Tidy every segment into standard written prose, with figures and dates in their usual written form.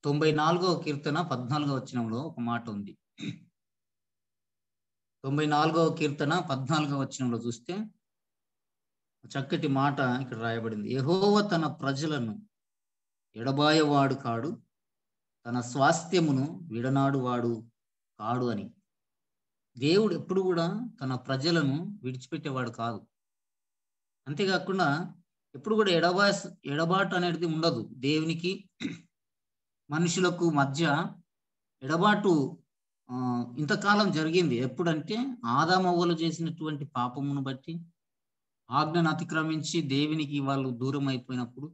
94వ కీర్తన 14వ వచనంలో ఒక మాట ఉంది. 94వ కీర్తన 14వ వచనంలో చూస్తే చక్కటి మాట ఇక్కడ రాయబడింది. యెహోవా తన ప్రజలను ఎడబాయవాడు కాడు, తన స్వాస్థ్యమును విడనాడు వాడు కాడు అని. దేవుడు ఎప్పుడు కూడా తన ప్రజలను విడిచిపెట్టేవాడు కాదు. అంతేకాకుండా ఎప్పుడు కూడా ఎడబాటు అనేది ఉండదు. దేవునికి మనుషులకు మధ్య ఎడబాటు ఇంతకాలం జరిగింది. ఎప్పుడంటే ఆదామవ్వలు చేసినటువంటి పాపమును బట్టి, ఆజ్ఞను అతిక్రమించి దేవునికి వాళ్ళు దూరం అయిపోయినప్పుడు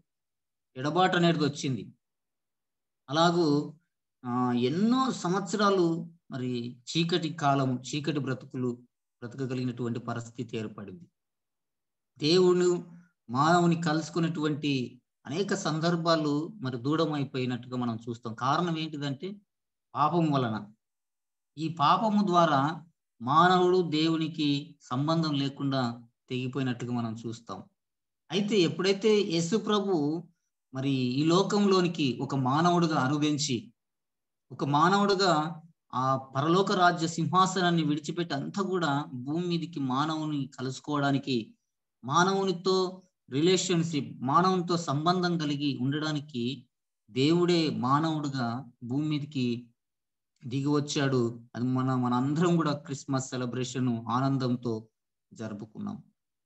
ఎడబాటు అనేది వచ్చింది. అలాగూ ఎన్నో సంవత్సరాలు మరి చీకటి కాలం, చీకటి బ్రతకగలిగినటువంటి పరిస్థితి ఏర్పడింది. దేవుడు మానవుని కలుసుకున్నటువంటి అనేక సందర్భాలు మరి దూరం అయిపోయినట్టుగా మనం చూస్తాం. కారణం ఏంటిదంటే పాపం వలన. ఈ పాపము ద్వారా మానవుడు దేవునికి సంబంధం లేకుండా తెగిపోయినట్టుగా మనం చూస్తాం. అయితే ఎప్పుడైతే యేసు ప్రభు మరి ఈ లోకంలోనికి ఒక మానవుడుగా అనుదించి, ఒక మానవుడుగా ఆ పరలోక రాజ్య సింహాసనాన్ని విడిచిపెట్టి అంతా కూడా భూమి మీదకి మానవుని కలుసుకోవడానికి, మానవునితో రిలేషన్షిప్, మానవునితో సంబంధం కలిగి ఉండడానికి దేవుడే మానవుడుగా భూమి మీదకి దిగి వచ్చాడు. అది మనందరం కూడా క్రిస్మస్ సెలబ్రేషన్ ఆనందంతో జరుపుకున్నాం.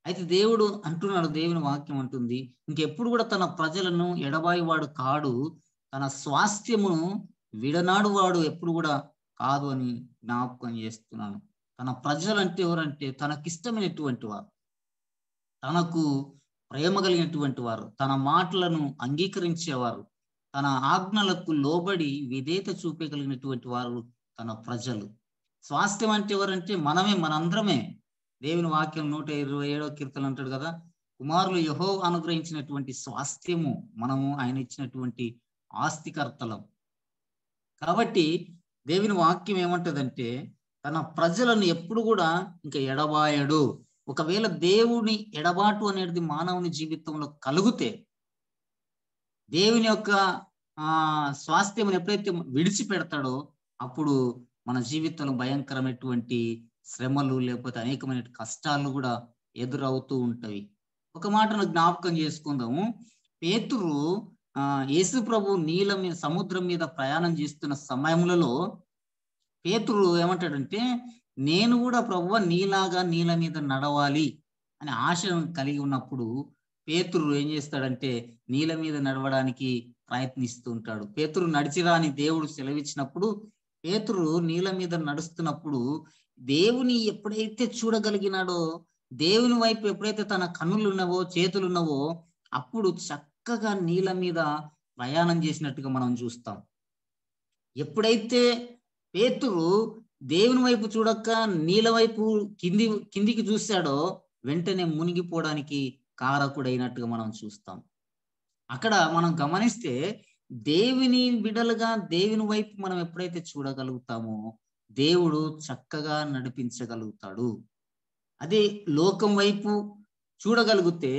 అయితే దేవుడు అంటున్నాడు, దేవుని వాక్యం అంటుంది, ఇంకెప్పుడు కూడా తన ప్రజలను ఎడబాయివాడు కాడు, తన స్వాస్థ్యమును విడనాడు వాడు ఎప్పుడు కూడా కాదు అని జ్ఞాపకం చేస్తున్నాను. తన ప్రజలంటే ఎవరంటే తనకిష్టమైనటువంటి వారు, తనకు ప్రేమ కలిగినటువంటి వారు, తన మాటలను అంగీకరించేవారు, తన ఆజ్ఞలకు లోబడి విధేయత చూపగలిగినటువంటి వారు తన ప్రజలు. స్వాస్థ్యం అంటే ఎవరంటే మనందరమే. దేవుని వాక్యం 127వ కీర్తన అంటాడు కదా, కుమారులు యెహోవా అనుగ్రహించినటువంటి స్వాస్థ్యము, మనము ఆయన ఇచ్చినటువంటి ఆస్తికర్తలం. కాబట్టి దేవుని వాక్యం ఏమంటదంటే తన ప్రజలను ఎప్పుడు కూడా ఇంకా ఎడబాయడు. ఒకవేళ దేవుని ఎడబాటు అనేది మానవుని జీవితంలో కలిగితే, దేవుని యొక్క స్వాస్థ్యం ఎప్పుడైతే విడిచిపెడతాడో అప్పుడు మన జీవితంలో భయంకరమైనటువంటి శ్రమలు, లేకపోతే అనేకమైన కష్టాలు కూడా ఎదురవుతూ ఉంటాయి. ఒక మాటను జ్ఞాపకం చేసుకుందాము. పేతురు యేసు ప్రభు నీళ్ళ మీద, సముద్రం మీద ప్రయాణం చేస్తున్న సమయంలో పేతురు ఏమంటాడంటే, నేను కూడా ప్రభువా నీలాగా నీళ్ళ మీద నడవాలి అనే ఆశను కలిగి ఉన్నప్పుడు పేతురు ఏం చేస్తాడంటే నీళ్ళ మీద నడవడానికి ప్రయత్నిస్తూ ఉంటాడు. పేతురు నడిచిరా అని దేవుడు సెలవిచ్చినప్పుడు పేతురు నీళ్ళ మీద నడుస్తున్నప్పుడు దేవుని ఎప్పుడైతే చూడగలిగినాడో, దేవుని వైపు ఎప్పుడైతే తన కన్నులు ఉన్నవో, చేతులు ఉన్నవో, అప్పుడు చక్కగా నీళ్ళ మీద ప్రయాణం చేసినట్టుగా మనం చూస్తాం. ఎప్పుడైతే పేతురు దేవుని వైపు చూడక నీళ్ళ వైపు కిందికి చూశాడో వెంటనే మునిగిపోవడానికి కారకుడైనట్టుగా మనం చూస్తాం. అక్కడ మనం గమనిస్తే దేవుని బిడ్డలుగా దేవుని వైపు మనం ఎప్పుడైతే చూడగలుగుతామో దేవుడు చక్కగా నడిపించగలుగుతాడు. అదే లోకం వైపు చూడగలిగితే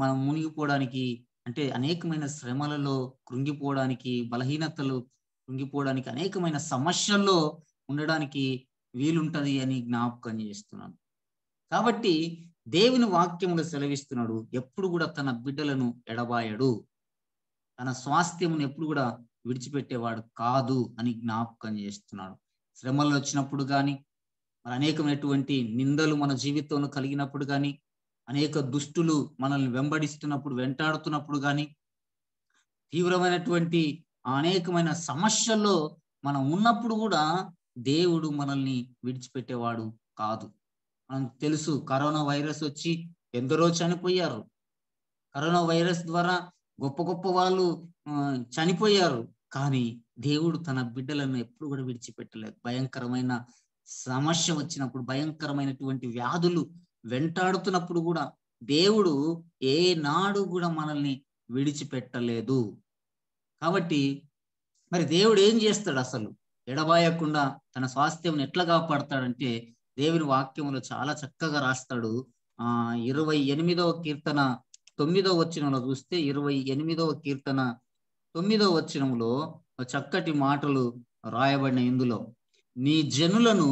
మనం మునిగిపోవడానికి, అంటే అనేకమైన శ్రమలలో కృంగిపోవడానికి, బలహీనతలు కృంగిపోవడానికి, అనేకమైన సమస్యల్లో ఉండడానికి వీలుంటది అని జ్ఞాపకం చేస్తున్నాను. కాబట్టి దేవుని వాక్యములు సెలవిస్తున్నాడు, ఎప్పుడు కూడా తన బిడ్డలను ఎడబాయడు, తన స్వాస్థ్యమును ఎప్పుడు కూడా విడిచిపెట్టేవాడు కాదు అని జ్ఞాపకం చేస్తున్నాడు. శ్రమలు వచ్చినప్పుడు కానీ, మరి అనేకమైనటువంటి నిందలు మన జీవితంలో కలిగినప్పుడు కానీ, అనేక దుష్టులు మనల్ని వెంబడిస్తున్నప్పుడు, వెంటాడుతున్నప్పుడు కానీ, తీవ్రమైనటువంటి అనేకమైన సమస్యల్లో మనం ఉన్నప్పుడు కూడా దేవుడు మనల్ని విడిచిపెట్టేవాడు కాదు. మనకు తెలుసు, కరోనా వైరస్ వచ్చి ఎందరో చనిపోయారు. కరోనా వైరస్ ద్వారా గొప్ప గొప్ప వాళ్ళు చనిపోయారు. కానీ దేవుడు తన బిడ్డలను ఎప్పుడు కూడా విడిచిపెట్టలేదు. భయంకరమైన సమస్య వచ్చినప్పుడు, భయంకరమైనటువంటి వ్యాధులు వెంటాడుతున్నప్పుడు కూడా దేవుడు ఏనాడు కూడా మనల్ని విడిచిపెట్టలేదు. కాబట్టి మరి దేవుడు ఏం చేస్తాడు? అసలు ఎడబాయకుండా తన స్వాస్థ్యం ఎట్లా కాపాడతాడంటే దేవుని వాక్యంలో చాలా చక్కగా రాస్తాడు. 28వ కీర్తన 9వ వచనంలో చూస్తే, 28వ కీర్తన 9వ వచనంలో ఒక చక్కటి మాటలు రాయబడిన ఇందులో, నీ జనులను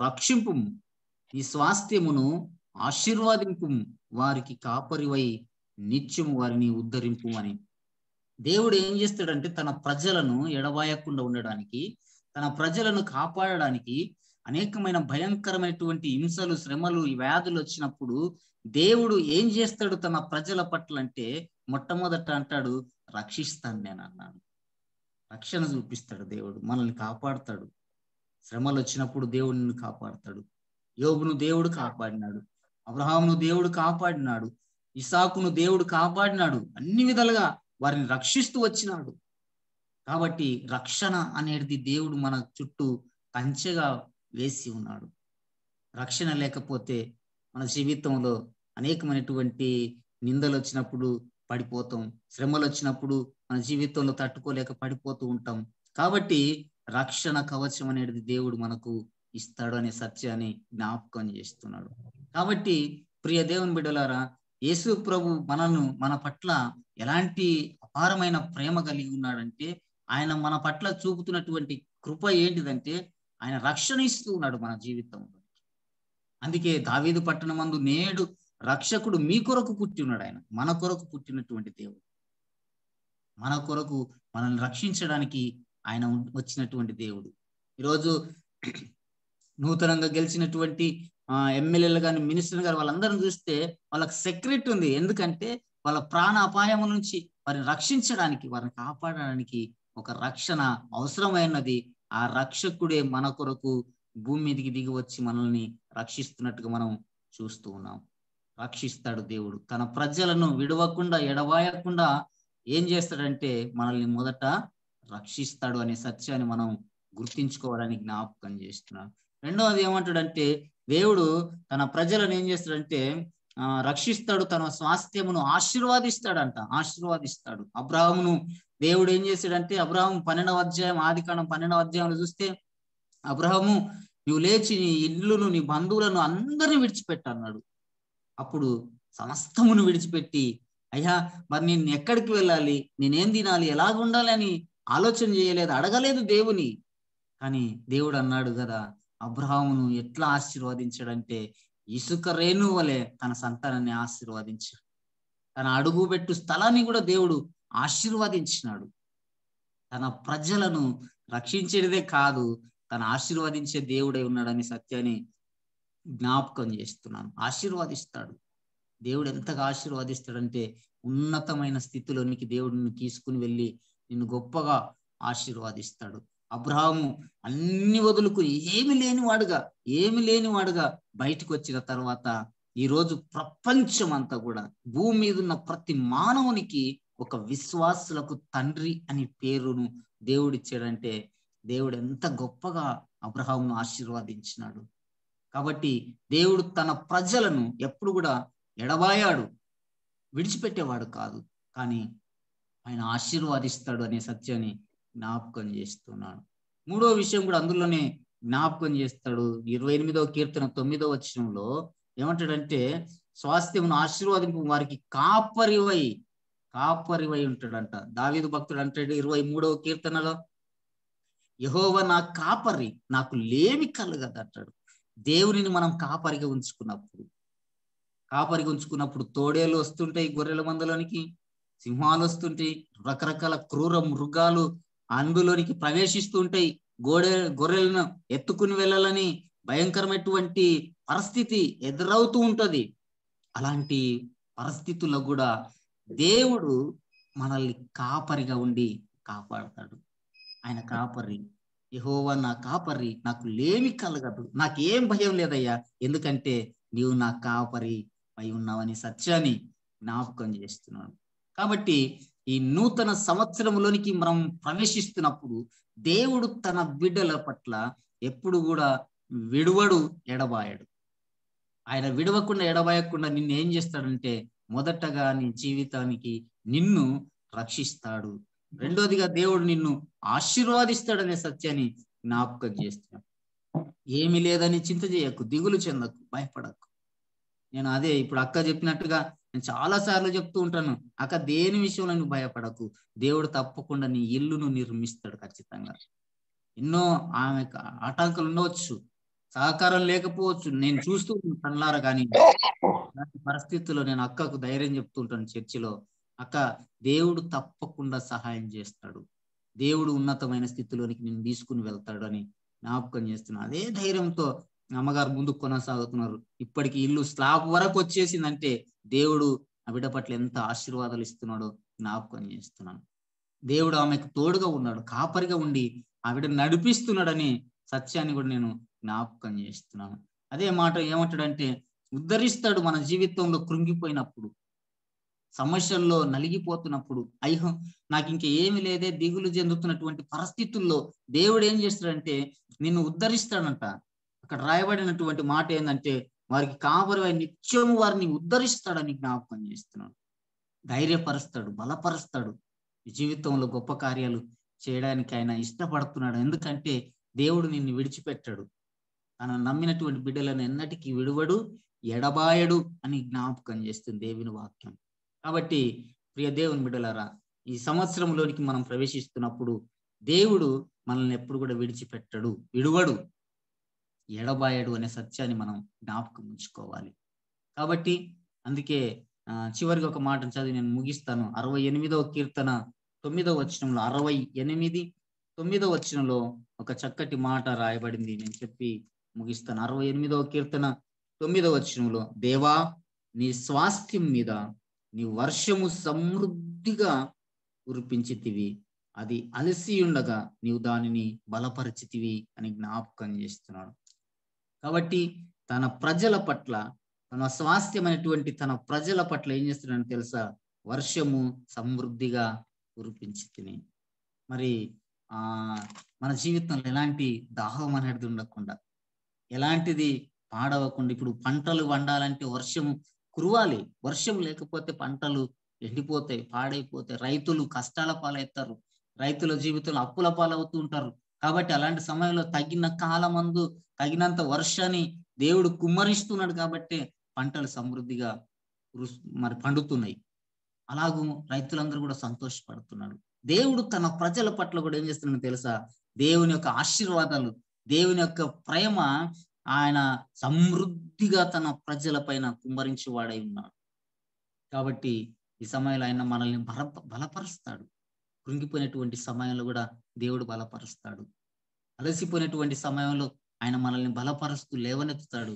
రక్షింపు, నీ స్వాస్థ్యమును ఆశీర్వాదింపు, వారికి కాపరివై నిత్యము వారిని ఉద్ధరింపు అని. దేవుడు ఏం చేస్తాడంటే తన ప్రజలను ఎడబాయకుండా ఉండడానికి, తన ప్రజలను కాపాడడానికి అనేకమైన భయంకరమైనటువంటి హింసలు, శ్రమలు, వ్యాధులు వచ్చినప్పుడు దేవుడు ఏం చేస్తాడు తన ప్రజల పట్ల అంటే, మొట్టమొదట అంటాడు రక్షిస్తాను నేను అన్నాడు. రక్షణ చూపిస్తాడు దేవుడు, మనల్ని కాపాడుతాడు. శ్రమలు వచ్చినప్పుడు దేవుడు నిన్ను కాపాడుతాడు. యోబును దేవుడు కాపాడినాడు, అబ్రహామును దేవుడు కాపాడినాడు, ఇసాకును దేవుడు కాపాడినాడు. అన్ని విధాలుగా వారిని రక్షిస్తూ వచ్చినాడు. కాబట్టి రక్షణ అనేది దేవుడు మన చుట్టూ కంచెగా వేసి ఉన్నాడు. రక్షణ లేకపోతే మన జీవితంలో అనేకమైనటువంటి నిందలు వచ్చినప్పుడు పడిపోతాం, శ్రమలు వచ్చినప్పుడు మన జీవితంలో తట్టుకోలేక పడిపోతూ ఉంటాం. కాబట్టి రక్షణ కవచం అనేది దేవుడు మనకు ఇస్తాడు అనే సత్యాన్ని జ్ఞాపకం చేస్తున్నాడు. కాబట్టి ప్రియ దేవుని బిడ్డలారా, యేసు ప్రభు మన పట్ల ఎలాంటి అపారమైన ప్రేమ కలిగి ఉన్నాడంటే, ఆయన మన పట్ల చూపుతున్నటువంటి కృప ఏంటిదంటే, ఆయన రక్షణ ఇస్తూ ఉన్నాడు మన జీవితంలో. అందుకే దావీదు పట్టణమందు నేడు రక్షకుడు మీ కొరకు పుట్టి ఉన్నాడు. ఆయన మన కొరకు పుట్టినటువంటి దేవుడు, మన కొరకు మనల్ని రక్షించడానికి ఆయన వచ్చినటువంటి దేవుడు. ఈరోజు నూతనంగా గెలిచినటువంటి ఎమ్మెల్యేలు కానీ, మినిస్టర్లు గారు, వాళ్ళందరిని చూస్తే వాళ్ళకి సెక్రెట్ ఉంది. ఎందుకంటే వాళ్ళ ప్రాణ అపాయం నుంచి వారిని రక్షించడానికి, వారిని కాపాడడానికి ఒక రక్షణ అవసరమైనది. ఆ రక్షకుడే మన కొరకు భూమి మీదకి దిగి వచ్చి మనల్ని రక్షిస్తున్నట్టుగా మనం చూస్తూ ఉన్నాం. రక్షిస్తాడు దేవుడు తన ప్రజలను విడవకుండా, ఎడబాయకుండా ఏం చేస్తాడంటే మనల్ని మొదట రక్షిస్తాడు అనే సత్యాన్ని మనం గుర్తించుకోవడానికి జ్ఞాపకం చేస్తున్నాడు. రెండవది ఏమంటాడంటే, దేవుడు తన ప్రజలను ఏం చేస్తాడంటే రక్షిస్తాడు, తన స్వాస్థ్యమును ఆశీర్వాదిస్తాడంట. ఆశీర్వాదిస్తాడు. అబ్రాహామును దేవుడు ఏం చేశాడంటే, అబ్రాహాము 12వ అధ్యాయం, ఆదికాండం 12వ అధ్యాయంలో చూస్తే, అబ్రాహాము నువ్వు లేచి నీ ఇల్లును, నీ బంధువులను అందరిని విడిచిపెట్టన్నాడు. అప్పుడు సమస్తమును విడిచిపెట్టి, అయ్యా మరి నేను ఎక్కడికి వెళ్ళాలి, నేనేం తినాలి, ఎలాగ ఉండాలి అని ఆలోచన చేయలేదు, అడగలేదు దేవుని. కానీ దేవుడు అన్నాడు కదా, అబ్రాహామును ఎట్లా ఆశీర్వదించాడంటే ఇసుక రేణు వలె తన సంతానాన్ని ఆశీర్వదించాడు. తన అడుగు పెట్టు స్థలాన్ని కూడా దేవుడు ఆశీర్వదించినాడు. తన ప్రజలను రక్షించేదే కాదు, తను ఆశీర్వదించే దేవుడై ఉన్నాడని సత్యాన్ని జ్ఞాపకం చేస్తున్నాను. ఆశీర్వదిస్తాడు దేవుడు. ఎంతగా ఆశీర్వదిస్తాడంటే, ఉన్నతమైన స్థితిలోనికి దేవుడు నిన్ను తీసుకుని వెళ్ళి నిన్ను గొప్పగా ఆశీర్వదిస్తాడు. అబ్రాహాము అన్ని వదులుకుని ఏమి లేనివాడుగా బయటకు వచ్చిన తర్వాత ఈరోజు ప్రపంచం అంతా కూడా, భూమి మీద ఉన్న ప్రతి మానవునికి ఒక విశ్వాసులకు తండ్రి అని పేరును దేవుడిచ్చాడంటే, దేవుడు ఎంత గొప్పగా అబ్రాహామును ఆశీర్వదించినాడు. కాబట్టి దేవుడు తన ప్రజలను ఎప్పుడు కూడా ఎడబాయాడు, విడిచిపెట్టేవాడు కాదు. కానీ ఆయన ఆశీర్వాదిస్తాడు అనే సత్యాన్ని జ్ఞాపకం చేస్తున్నాడు. మూడో విషయం కూడా అందులోనే జ్ఞాపకం చేస్తాడు. 28వ కీర్తన 9వ వచనంలో ఏమంటాడంటే, స్వాస్థ్యమును ఆశీర్వాదింపు, వారికి కాపరివై ఉంటాడంట. దావీదు భక్తుడు అంటాడు 23వ కీర్తనలో, యెహోవా నా కాపరి, నాకు లేమి కలగదు అంటాడు. దేవునిని మనం కాపరిగా ఉంచుకున్నప్పుడు తోడేలు వస్తుంటాయి గొర్రెల మందలోనికి, సింహాలు వస్తుంటాయి, రకరకాల క్రూర మృగాలు అందులోనికి ప్రవేశిస్తూ ఉంటాయి. గొర్రెలను ఎత్తుకుని వెళ్ళాలని భయంకరమైనటువంటి పరిస్థితి ఎదురవుతూ ఉంటది. అలాంటి పరిస్థితుల్లో కూడా దేవుడు మనల్ని కాపరిగా ఉండి కాపాడతాడు. ఆయన కాపరి, యెహోవా నా కాపరి, నాకు లేమి కలగదు, నాకేం భయం లేదయ్యా, ఎందుకంటే నీవు నా కాపరి అయి ఉన్నావని సత్యాన్ని జ్ఞాపకం చేస్తున్నాడు. కాబట్టి ఈ నూతన సంవత్సరంలోనికి మనం ప్రవేశిస్తున్నప్పుడు దేవుడు తన బిడ్డల పట్ల ఎప్పుడు కూడా విడువడు, ఎడబాయడు. ఆయన విడవకుండా, ఎడబాయకుండా నిన్ను ఏం చేస్తాడంటే, మొదటగా నీ జీవితానికి నిన్ను రక్షిస్తాడు. రెండోదిగా దేవుడు నిన్ను ఆశీర్వాదిస్తాడనే సత్యాన్ని జ్ఞాపకం చేస్తున్నాడు. ఏమి లేదని చింత చేయకు, దిగులు చెందకు, భయపడకు. నేను అదే ఇప్పుడు అక్క చెప్పినట్టుగా నేను చాలా సార్లు చెప్తూ ఉంటాను, అక్క దేని విషయంలో నువ్వు భయపడకు, దేవుడు తప్పకుండా నీ ఇల్లును నిర్మిస్తాడు ఖచ్చితంగా. ఎన్నో ఆమె ఆటంకాలు ఉండవచ్చు, సహకారం లేకపోవచ్చు, నేను చూస్తూ కళ్ళారా. కానీ అలాంటి పరిస్థితుల్లో నేను అక్కకు ధైర్యం చెప్తూ ఉంటాను చర్చిలో, అక్క దేవుడు తప్పకుండా సహాయం చేస్తాడు, దేవుడు ఉన్నతమైన స్థితిలోనికి నేను తీసుకుని వెళ్తాడు అని జ్ఞాపకం చేస్తున్నాను. అదే ధైర్యంతో అమ్మగారు ముందుకు కొనసాగుతున్నారు. ఇప్పటికి ఇల్లు స్లాబ్ వరకు వచ్చేసిందంటే దేవుడు ఆ బిడ్డ పట్ల ఎంత ఆశీర్వాదాలు ఇస్తున్నాడో జ్ఞాపకం చేస్తున్నాను. దేవుడు ఆమెకు తోడుగా ఉన్నాడు, కాపరిగా ఉండి ఆవిడ నడిపిస్తున్నాడని సత్యాన్ని కూడా నేను జ్ఞాపకం చేస్తున్నాను. అదే మాట ఏమంటాడంటే, ఉద్ధరిస్తాడు మన జీవితంలో కృంగిపోయినప్పుడు, సమస్యల్లో నలిగిపోతున్నప్పుడు, అయ్యో నాకు ఇంక ఏమి లేదే దిగులు చెందుతున్నటువంటి పరిస్థితుల్లో దేవుడు ఏం చేస్తాడంటే నిన్ను ఉద్ధరిస్తాడంట. అక్కడ రాయబడినటువంటి మాట ఏంటంటే, వారికి కాపరివై నిత్యము వారిని ఉద్ధరిస్తాడని జ్ఞాపకం చేస్తున్నాడు. ధైర్యపరుస్తాడు, బలపరుస్తాడు. ఈ జీవితంలో గొప్ప కార్యాలు చేయడానికి ఆయన ఇష్టపడుతున్నాడు. ఎందుకంటే దేవుడు నిన్ను విడిచిపెట్టాడు, తను నమ్మినటువంటి బిడ్డలను ఎన్నటికీ విడువడు, ఎడబాయడు అని జ్ఞాపకం చేస్తుంది దేవుని వాక్యం. కాబట్టి ప్రియ దేవుని బిడ్డలారా, ఈ సంవత్సరంలోనికి మనం ప్రవేశిస్తున్నప్పుడు దేవుడు మనల్ని ఎప్పుడు కూడా విడిచిపెట్టడు, విడువడు, ఎడబాయడు అనే సత్యాన్ని మనం జ్ఞాపకం ఉంచుకోవాలి. కాబట్టి అందుకే చివరికి ఒక మాటను చదివి నేను ముగిస్తాను. 68వ కీర్తన 9వ వచనంలో, 68 9వ వచనంలో ఒక చక్కటి మాట రాయబడింది, నేను చెప్పి ముగిస్తాను. 68వ కీర్తన 9వ వచనంలో, దేవా నీ స్వాస్థ్యం మీద నీ వర్షము సమృద్ధిగా కురిపించితివి, అది అలసి ఉండగా నీవు దానిని బలపరిచితివి అని జ్ఞాపకం చేస్తున్నాడు. కాబట్టి తన ప్రజల పట్ల, తన స్వాస్థ్యమైనటువంటి తన ప్రజల పట్ల ఏం చేస్తున్నాడని తెలుసా? వర్షము సమృద్ధిగా కురిపించితిని. మరి ఆ మన జీవితంలో ఎలాంటి దాహం అనేది ఉండకుండా, ఎలాంటిది పాడవకుండా, ఇప్పుడు పంటలు వండాలంటే వర్షం కురవాలి, వర్షం లేకపోతే పంటలు ఎండిపోతాయి, పాడైపోతాయి, రైతులు కష్టాల పాలవుతారు, రైతుల జీవితంలో అప్పుల పాలవుతూ ఉంటారు. కాబట్టి అలాంటి సమయంలో తగిన కాలమందు తగినంత వర్షాన్ని దేవుడు కుమ్మరిస్తున్నాడు, కాబట్టి పంటలు సమృద్ధిగా మరి పండుతున్నాయి. అలాగూ రైతులందరూ కూడా సంతోషపడుతున్నాడు. దేవుడు తన ప్రజల పట్ల కూడా ఏం చేస్తున్నాడో తెలుసా? దేవుని యొక్క ఆశీర్వాదాలు, దేవుని యొక్క ప్రేమ ఆయన సమృద్ధిగా తన ప్రజల పైన కుమ్మరించి వాడై ఉన్నాడు. కాబట్టి ఈ సమయంలో ఆయన మనల్ని బలపరుస్తాడు. కృంగిపోయినటువంటి సమయంలో కూడా దేవుడు బలపరుస్తాడు. అలసిపోయినటువంటి సమయంలో ఆయన మనల్ని బలపరుస్తూ లేవనెత్తుతాడు.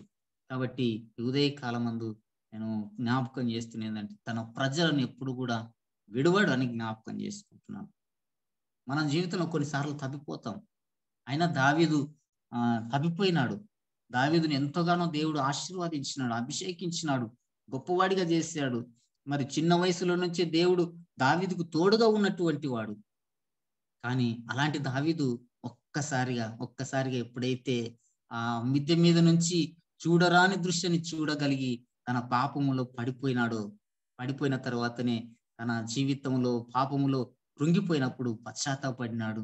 కాబట్టి ఉదయ కాలమందు నేను జ్ఞాపకం చేస్తున్నా ఏంటంటే, తన ప్రజలను ఎప్పుడు కూడా విడువడు అని జ్ఞాపకం చేసుకుంటున్నాను. మన జీవితంలో కొన్నిసార్లు తప్పిపోతాం. అయినా దావీదు తప్పిపోయినాడు. దావీదుని ఎంతగానో దేవుడు ఆశీర్వాదించినాడు, అభిషేకించినాడు, గొప్పవాడిగా చేశాడు. మరి చిన్న వయసులో నుంచే దేవుడు దావీదుకు తోడుగా ఉన్నటువంటి వాడు. కానీ అలాంటి దావీదు ఒక్కసారిగా ఎప్పుడైతే ఆ మిద్దె మీద నుంచి చూడరాని దృశ్యాన్ని చూడగలిగి తన పాపములో పడిపోయిన తర్వాతనే తన జీవితంలో పాపములో కృంగిపోయినప్పుడు పశ్చాత్తాపడినాడు.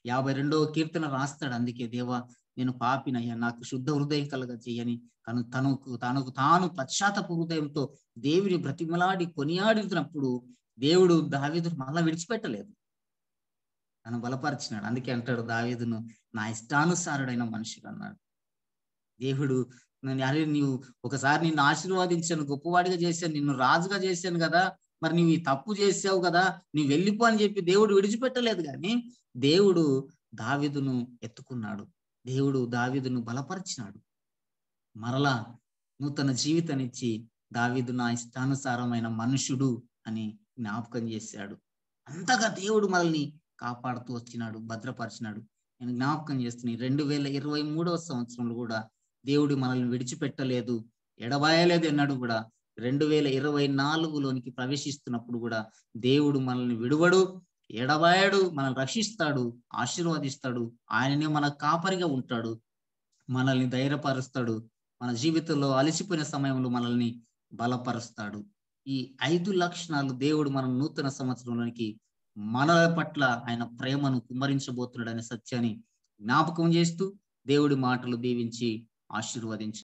52వ కీర్తన రాస్తాడు. అందుకే, దేవా నేను పాపినయ్యా, నాకు శుద్ధ హృదయం కలగ చేయని తనకు తాను పశ్చాత్తాప హృదయంతో దేవుని బ్రతిమలాడి కొనియాడుతున్నప్పుడు దేవుడు దావీదును మళ్ళా విడిచిపెట్టలేదు, తను బలపరిచినాడు. అందుకే అంటాడు దావీదును, నా ఇష్టానుసారుడైన మనిషిగా అన్నాడు. దేవుడు అరే నీవు ఒకసారి నిన్ను ఆశీర్వాదించాను, గొప్పవాడిగా చేశాను, నిన్ను రాజుగా చేశాను కదా, మరి నీవు ఈ తప్పు చేసావు కదా, నీవు వెళ్ళిపో అని చెప్పి దేవుడు విడిచిపెట్టలేదు. కానీ దేవుడు దావీదును ఎత్తుకున్నాడు, దేవుడు దావీదును బలపరిచినాడు, మరలా నూతన జీవితాన్నిచ్చి దావీదు నా ఇష్టానుసారమైన మనుషుడు అని జ్ఞాపకం చేశాడు. అంతగా దేవుడు మనల్ని కాపాడుతూ వచ్చినాడు, భద్రపరిచినాడు. నేను జ్ఞాపకం చేస్తున్నాను, 2023వ సంవత్సరంలో కూడా దేవుడు మనల్ని విడిచిపెట్టలేదు, ఎడబాయలేదు అన్నాడు. కూడా 2024లోనికి ప్రవేశిస్తున్నప్పుడు కూడా దేవుడు మనల్ని విడువడు, ఎడబాయడు, మనల్ని రక్షిస్తాడు, ఆశీర్వదిస్తాడు. ఆయననే మన కాపరిగా ఉంటాడు, మనల్ని ధైర్యపరుస్తాడు, మన జీవితంలో అలసిపోయిన సమయంలో మనల్ని బలపరుస్తాడు. ఈ 5 లక్షణాలు దేవుడు మన నూతన సంవత్సరంలోనికి మన పట్ల ఆయన ప్రేమను కుమ్మరించబోతున్నాడు అనే సత్యాన్ని జ్ఞాపకం చేస్తూ దేవుడి మాటలు దీవించి ఆశీర్వదించు.